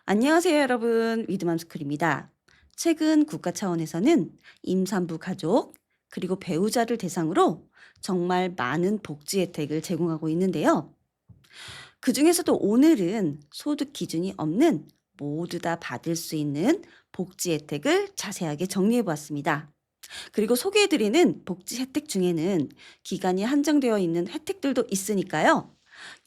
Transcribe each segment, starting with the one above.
안녕하세요, 여러분. 위드맘스쿨입니다. 최근 국가 차원에서는 임산부 가족, 그리고 배우자를 대상으로 정말 많은 복지 혜택을 제공하고 있는데요. 그 중에서도 오늘은 소득 기준이 없는 모두 다 받을 수 있는 복지 혜택을 자세하게 정리해 보았습니다. 그리고 소개해드리는 복지 혜택 중에는 기간이 한정되어 있는 혜택들도 있으니까요.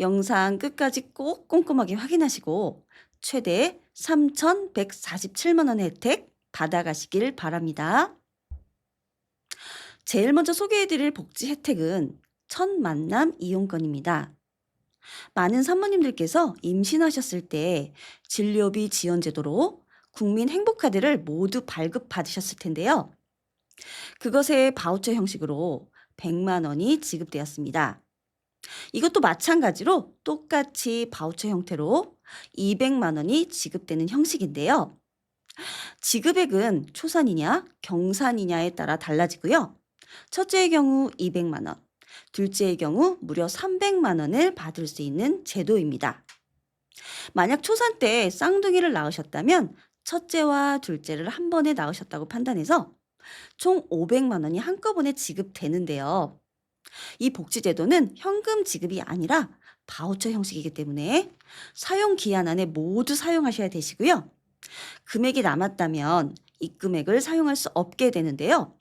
영상 끝까지 꼭 꼼꼼하게 확인하시고 최대 3,147만 원의 혜택 받아가시길 바랍니다. 제일 먼저 소개해드릴 복지 혜택은 첫 만남 이용권입니다. 많은 산모님들께서 임신하셨을 때 진료비 지원 제도로 국민 행복카드를 모두 발급받으셨을 텐데요. 그것의 바우처 형식으로 100만 원이 지급되었습니다. 이것도 마찬가지로 똑같이 바우처 형태로 200만 원이 지급되는 형식인데요. 지급액은 초산이냐 경산이냐에 따라 달라지고요. 첫째의 경우 200만 원, 둘째의 경우 무려 300만 원을 받을 수 있는 제도입니다. 만약 초산 때 쌍둥이를 낳으셨다면 첫째와 둘째를 한 번에 낳으셨다고 판단해서 총 500만 원이 한꺼번에 지급되는데요. 이 복지제도는 현금 지급이 아니라 바우처 형식이기 때문에 사용 기한 안에 모두 사용하셔야 되시고요. 금액이 남았다면 이 금액을 사용할 수 없게 되는데요.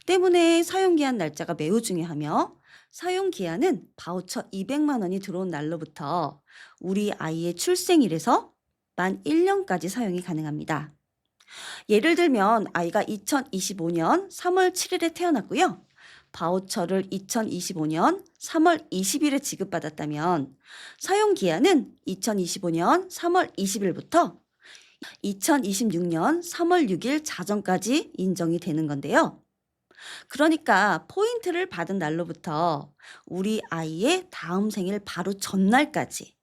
때문에 사용 기한 날짜가 매우 중요하며 사용 기한은 바우처 200만 원이 들어온 날로부터 우리 아이의 출생일에서 만 1년까지 사용이 가능합니다. 예를 들면 아이가 2025년 3월 7일에 태어났고요. 바우처를 2025년 3월 20일에 지급받았다면 사용 기한은 2025년 3월 20일부터 2026년 3월 6일 자정까지 인정이 되는 건데요. 그러니까 포인트를 받은 날로부터 우리 아이의 다음 생일 바로 전날까지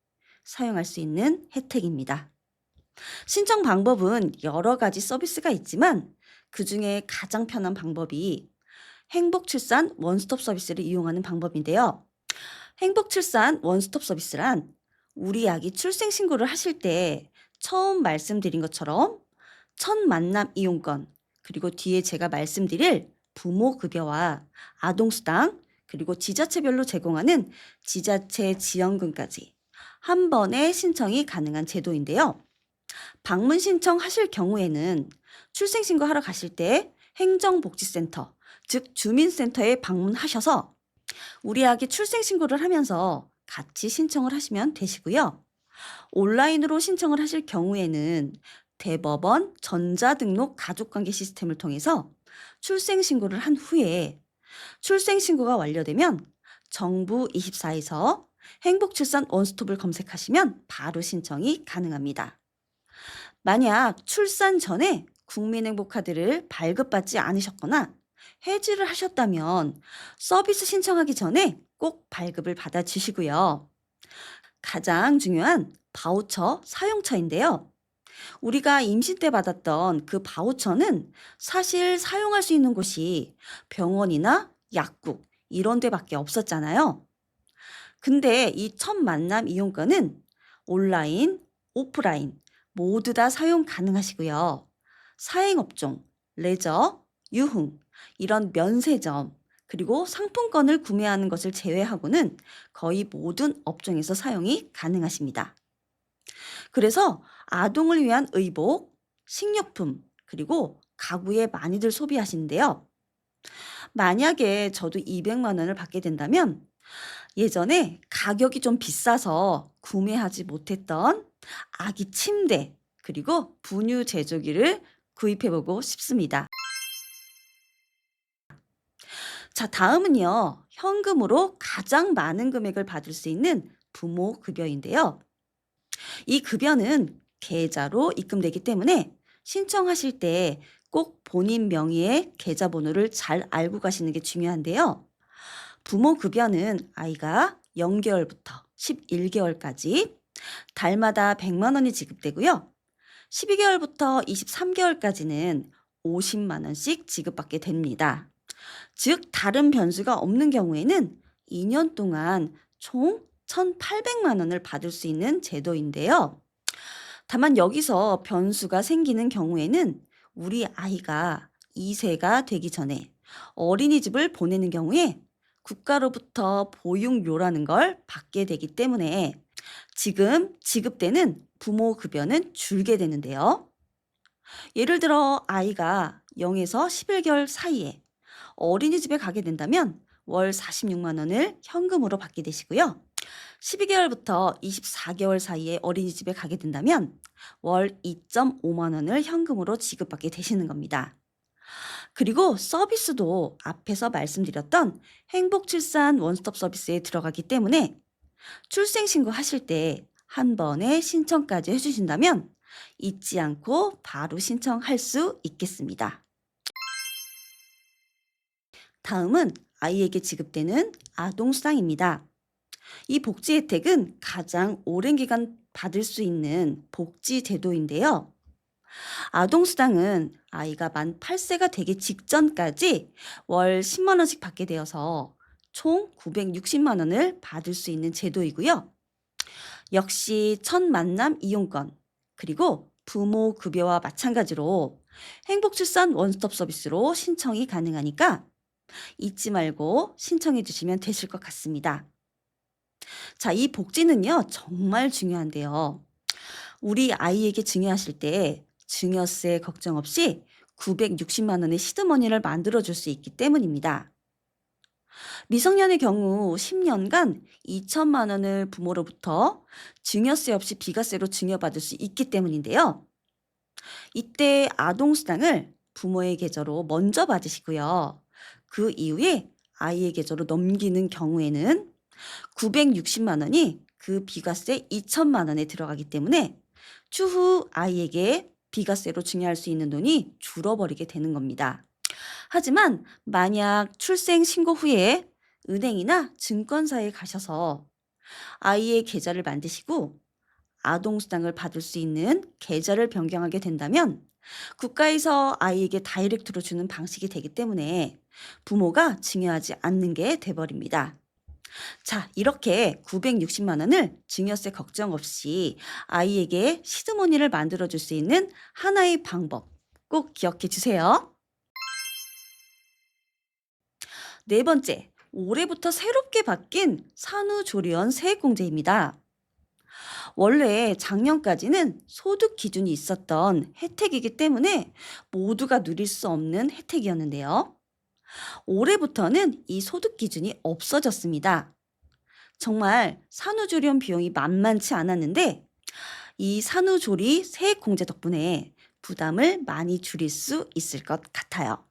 사용할 수 있는 혜택입니다. 신청 방법은 여러 가지 서비스가 있지만 그 중에 가장 편한 방법이 행복출산 원스톱 서비스를 이용하는 방법인데요. 행복출산 원스톱 서비스란 우리 아기 출생 신고를 하실 때 처음 말씀드린 것처럼 첫 만남 이용권, 그리고 뒤에 제가 말씀드릴 부모급여와 아동수당, 그리고 지자체별로 제공하는 지자체 지원금까지 한 번에 신청이 가능한 제도인데요. 방문 신청하실 경우에는 출생신고하러 가실 때 행정복지센터, 즉 주민센터에 방문하셔서 우리 아기 출생신고를 하면서 같이 신청을 하시면 되시고요. 온라인으로 신청을 하실 경우에는 대법원 전자등록 가족관계 시스템을 통해서 출생신고를 한 후에 출생신고가 완료되면 정부 24에서 행복출산 원스톱을 검색하시면 바로 신청이 가능합니다. 만약 출산 전에 국민행복카드를 발급받지 않으셨거나 해지를 하셨다면 서비스 신청하기 전에 꼭 발급을 받아주시고요. 가장 중요한 바우처 사용처인데요. 우리가 임신 때 받았던 그 바우처는 사실 사용할 수 있는 곳이 병원이나 약국 이런 데밖에 없었잖아요. 근데 이 첫 만남 이용권은 온라인, 오프라인 모두 다 사용 가능하시고요. 사행업종, 레저, 유흥, 이런 면세점, 그리고 상품권을 구매하는 것을 제외하고는 거의 모든 업종에서 사용이 가능하십니다. 그래서 아동을 위한 의복, 식료품, 그리고 가구에 많이들 소비하시는데요. 만약에 저도 200만 원을 받게 된다면 예전에 가격이 좀 비싸서 구매하지 못했던 아기 침대, 그리고 분유 제조기를 구입해보고 싶습니다. 자, 다음은요. 현금으로 가장 많은 금액을 받을 수 있는 부모 급여인데요. 이 급여는 계좌로 입금되기 때문에 신청하실 때 꼭 본인 명의의 계좌번호를 잘 알고 가시는 게 중요한데요. 부모 급여는 아이가 0개월부터 11개월까지 달마다 100만 원이 지급되고요. 12개월부터 23개월까지는 50만 원씩 지급받게 됩니다. 즉, 다른 변수가 없는 경우에는 2년 동안 총 1,800만 원을 받을 수 있는 제도인데요. 다만 여기서 변수가 생기는 경우에는 우리 아이가 2세가 되기 전에 어린이집을 보내는 경우에 국가로부터 보육료라는 걸 받게 되기 때문에 지금 지급되는 부모 급여는 줄게 되는데요. 예를 들어 아이가 0에서 11개월 사이에 어린이집에 가게 된다면 월 46만 원을 현금으로 받게 되시고요. 12개월부터 24개월 사이에 어린이집에 가게 된다면 월 2.5만 원을 현금으로 지급받게 되시는 겁니다. 그리고 서비스도 앞에서 말씀드렸던 행복출산 원스톱 서비스에 들어가기 때문에 출생신고 하실 때 한 번에 신청까지 해주신다면 잊지 않고 바로 신청할 수 있겠습니다. 다음은 아이에게 지급되는 아동수당입니다. 이 복지 혜택은 가장 오랜 기간 받을 수 있는 복지 제도인데요. 아동수당은 아이가 만 8세가 되기 직전까지 월 10만 원씩 받게 되어서 총 960만 원을 받을 수 있는 제도이고요. 역시 첫 만남 이용권, 그리고 부모 급여와 마찬가지로 행복출산 원스톱 서비스로 신청이 가능하니까 잊지 말고 신청해 주시면 되실 것 같습니다. 자, 이 복지는요, 정말 중요한데요. 우리 아이에게 증여하실 때 증여세 걱정 없이 960만 원의 시드머니를 만들어 줄 수 있기 때문입니다. 미성년의 경우 10년간 2천만 원을 부모로부터 증여세 없이 비과세로 증여받을 수 있기 때문인데요. 이때 아동수당을 부모의 계좌로 먼저 받으시고요. 그 이후에 아이의 계좌로 넘기는 경우에는 960만 원이 그 비과세 2천만 원에 들어가기 때문에 추후 아이에게 비과세로 증여할 수 있는 돈이 줄어버리게 되는 겁니다. 하지만 만약 출생 신고 후에 은행이나 증권사에 가셔서 아이의 계좌를 만드시고 아동수당을 받을 수 있는 계좌를 변경하게 된다면 국가에서 아이에게 다이렉트로 주는 방식이 되기 때문에 부모가 증여하지 않는 게 돼버립니다. 자, 이렇게 960만 원을 증여세 걱정 없이 아이에게 시드머니를 만들어 줄 수 있는 하나의 방법 꼭 기억해 주세요. 네 번째, 올해부터 새롭게 바뀐 산후조리원 세액공제입니다. 원래 작년까지는 소득 기준이 있었던 혜택이기 때문에 모두가 누릴 수 없는 혜택이었는데요. 올해부터는 이 소득 기준이 없어졌습니다. 정말 산후조리원 비용이 만만치 않았는데 이 산후조리 세액공제 덕분에 부담을 많이 줄일 수 있을 것 같아요.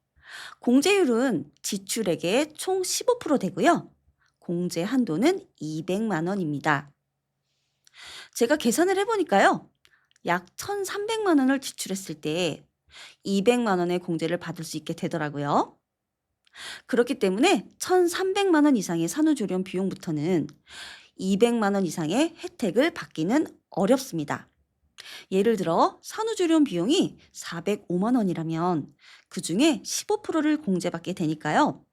공제율은 지출액의 총 15% 되고요. 공제 한도는 200만 원입니다. 제가 계산을 해보니까요. 약 1,300만 원을 지출했을 때 200만 원의 공제를 받을 수 있게 되더라고요. 그렇기 때문에 1,300만 원 이상의 산후조리원 비용부터는 200만 원 이상의 혜택을 받기는 어렵습니다. 예를 들어 산후조리원 비용이 405만 원이라면 그중에 15%를 공제받게 되니까요.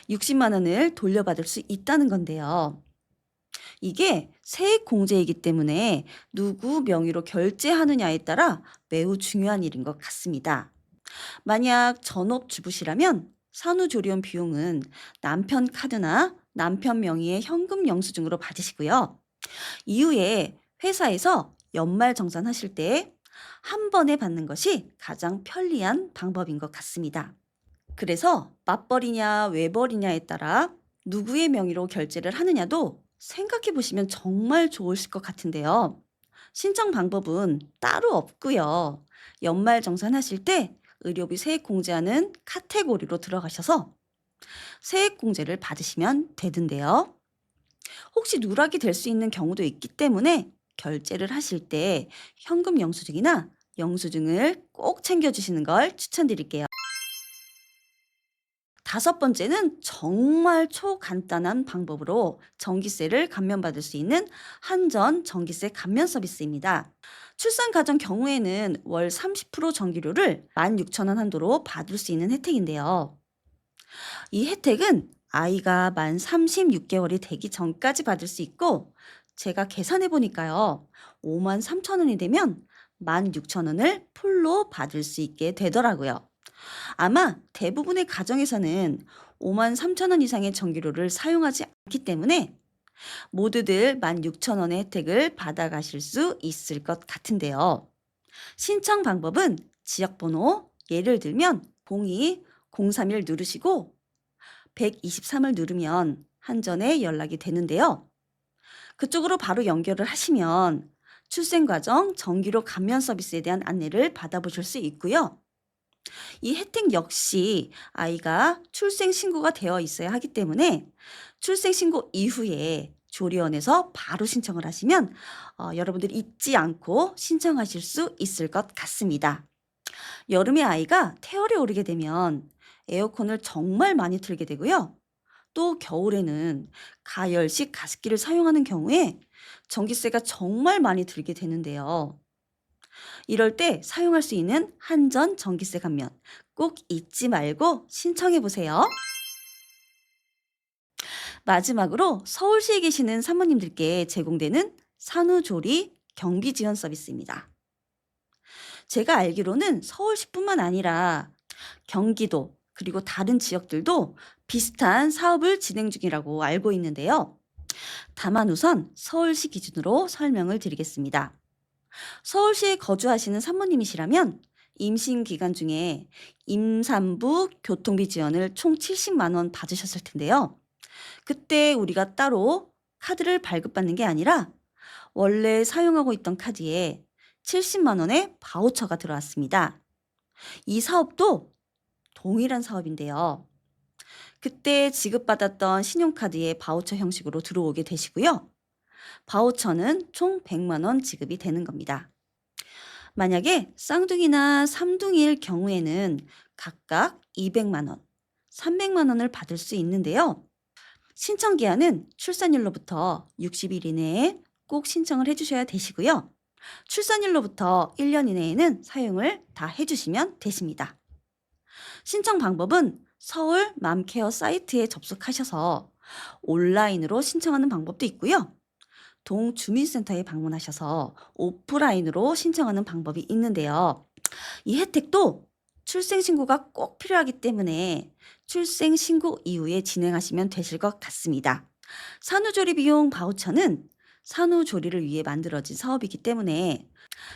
60만 원을 돌려받을 수 있다는 건데요. 이게 세액 공제이기 때문에 누구 명의로 결제하느냐에 따라 매우 중요한 일인 것 같습니다. 만약 전업주부시라면 산후조리원 비용은 남편 카드나 남편 명의의 현금 영수증으로 받으시고요. 이후에 회사에서 연말정산하실 때 한 번에 받는 것이 가장 편리한 방법인 것 같습니다. 그래서 맞벌이냐 외벌이냐에 따라 누구의 명의로 결제를 하느냐도 생각해 보시면 정말 좋으실 것 같은데요. 신청 방법은 따로 없고요. 연말정산하실 때 의료비 세액 공제하는 카테고리로 들어가셔서 세액 공제를 받으시면 되던데요. 혹시 누락이 될 수 있는 경우도 있기 때문에 결제를 하실 때 현금 영수증이나 영수증을 꼭 챙겨주시는 걸 추천드릴게요. 다섯 번째는 정말 초간단한 방법으로 전기세를 감면받을 수 있는 한전 전기세 감면 서비스입니다. 출산 가정 경우에는 월 30% 전기료를 16,000원 한도로 받을 수 있는 혜택인데요. 이 혜택은 아이가 만 36개월이 되기 전까지 받을 수 있고 제가 계산해 보니까요. 5만 3천 원이 되면 16,000원을 풀로 받을 수 있게 되더라고요. 아마 대부분의 가정에서는 53,000원 이상의 전기료를 사용하지 않기 때문에 모두들 16,000원의 혜택을 받아가실 수 있을 것 같은데요. 신청 방법은 지역번호, 예를 들면 02-031 누르시고 123을 누르면 한전에 연락이 되는데요. 그쪽으로 바로 연결을 하시면 출생과정 전기료 감면 서비스에 대한 안내를 받아보실 수 있고요. 이 혜택 역시 아이가 출생 신고가 되어 있어야 하기 때문에 출생 신고 이후에 조리원에서 바로 신청을 하시면 여러분들이 잊지 않고 신청하실 수 있을 것 같습니다. 여름에 아이가 태열에 오르게 되면 에어컨을 정말 많이 틀게 되고요. 또 겨울에는 가열식 가습기를 사용하는 경우에 전기세가 정말 많이 들게 되는데요. 이럴 때 사용할 수 있는 한전 전기세 감면 꼭 잊지 말고 신청해 보세요. 마지막으로 서울시에 계시는 사모님들께 제공되는 산후조리 경비 지원 서비스입니다. 제가 알기로는 서울시뿐만 아니라 경기도 그리고 다른 지역들도 비슷한 사업을 진행 중이라고 알고 있는데요. 다만 우선 서울시 기준으로 설명을 드리겠습니다. 서울시에 거주하시는 산모님이시라면 임신 기간 중에 임산부 교통비 지원을 총 70만 원 받으셨을 텐데요. 그때 우리가 따로 카드를 발급받는 게 아니라 원래 사용하고 있던 카드에 70만 원의 바우처가 들어왔습니다. 이 사업도 동일한 사업인데요. 그때 지급받았던 신용카드의 바우처 형식으로 들어오게 되시고요. 바우처는 총 100만 원 지급이 되는 겁니다. 만약에 쌍둥이나 삼둥이일 경우에는 각각 200만 원, 300만 원을 받을 수 있는데요. 신청 기한은 출산일로부터 60일 이내에 꼭 신청을 해주셔야 되시고요. 출산일로부터 1년 이내에는 사용을 다 해주시면 되십니다. 신청 방법은 서울 맘케어 사이트에 접속하셔서 온라인으로 신청하는 방법도 있고요. 동주민센터에 방문하셔서 오프라인으로 신청하는 방법이 있는데요. 이 혜택도 출생신고가 꼭 필요하기 때문에 출생신고 이후에 진행하시면 되실 것 같습니다. 산후조리 비용 바우처는 산후조리를 위해 만들어진 사업이기 때문에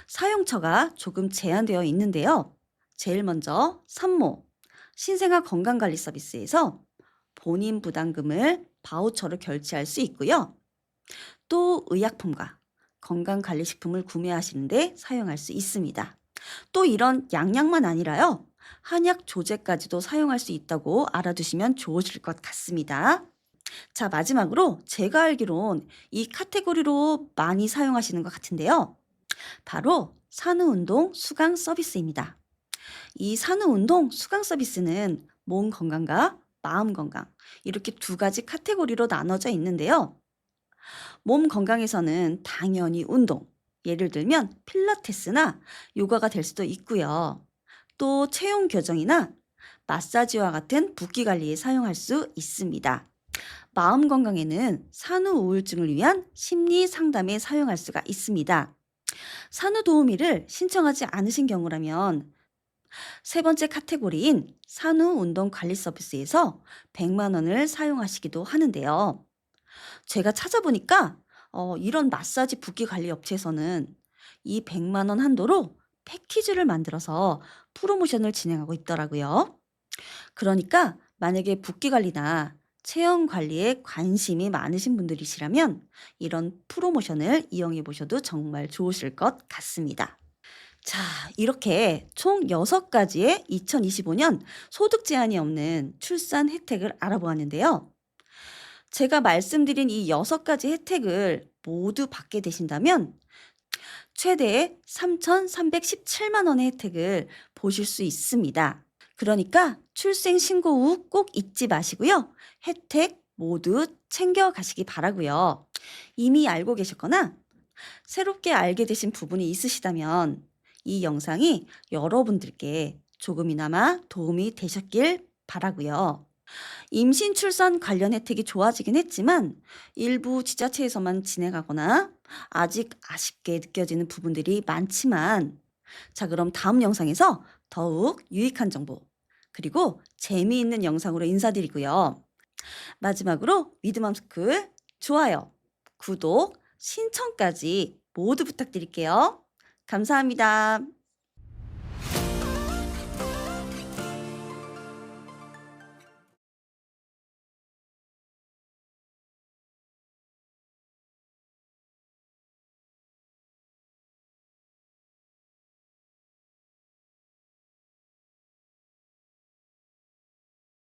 사용처가 조금 제한되어 있는데요. 제일 먼저 산모, 신생아 건강관리 서비스에서 본인 부담금을 바우처로 결제할 수 있고요. 또 의약품과 건강관리식품을 구매하시는데 사용할 수 있습니다. 또 이런 양약만 아니라요. 한약 조제까지도 사용할 수 있다고 알아두시면 좋으실 것 같습니다. 자, 마지막으로 제가 알기론 이 카테고리로 많이 사용하시는 것 같은데요. 바로 산후운동 수강 서비스입니다. 이 산후운동 수강 서비스는 몸 건강과 마음 건강 이렇게 두 가지 카테고리로 나눠져 있는데요. 몸 건강에서는 당연히 운동, 예를 들면 필라테스나 요가가 될 수도 있고요. 또 체형 교정이나 마사지와 같은 붓기 관리에 사용할 수 있습니다. 마음 건강에는 산후 우울증을 위한 심리 상담에 사용할 수가 있습니다. 산후 도우미를 신청하지 않으신 경우라면 세 번째 카테고리인 산후 운동 관리 서비스에서 100만 원을 사용하시기도 하는데요. 제가 찾아보니까 이런 마사지 붓기 관리 업체에서는 이 100만 원 한도로 패키지를 만들어서 프로모션을 진행하고 있더라고요. 그러니까 만약에 붓기 관리나 체형 관리에 관심이 많으신 분들이시라면 이런 프로모션을 이용해 보셔도 정말 좋으실 것 같습니다. 자, 이렇게 총 6가지의 2025년 소득 제한이 없는 출산 혜택을 알아보았는데요. 제가 말씀드린 이 6가지 혜택을 모두 받게 되신다면 최대 3,317만 원의 혜택을 보실 수 있습니다. 그러니까 출생 신고 후 꼭 잊지 마시고요. 혜택 모두 챙겨 가시기 바라고요. 이미 알고 계셨거나 새롭게 알게 되신 부분이 있으시다면 이 영상이 여러분들께 조금이나마 도움이 되셨길 바라고요. 임신 출산 관련 혜택이 좋아지긴 했지만 일부 지자체에서만 진행하거나 아직 아쉽게 느껴지는 부분들이 많지만, 자, 그럼 다음 영상에서 더욱 유익한 정보 그리고 재미있는 영상으로 인사드리고요. 마지막으로 위드맘스쿨 좋아요, 구독, 신청까지 모두 부탁드릴게요. 감사합니다.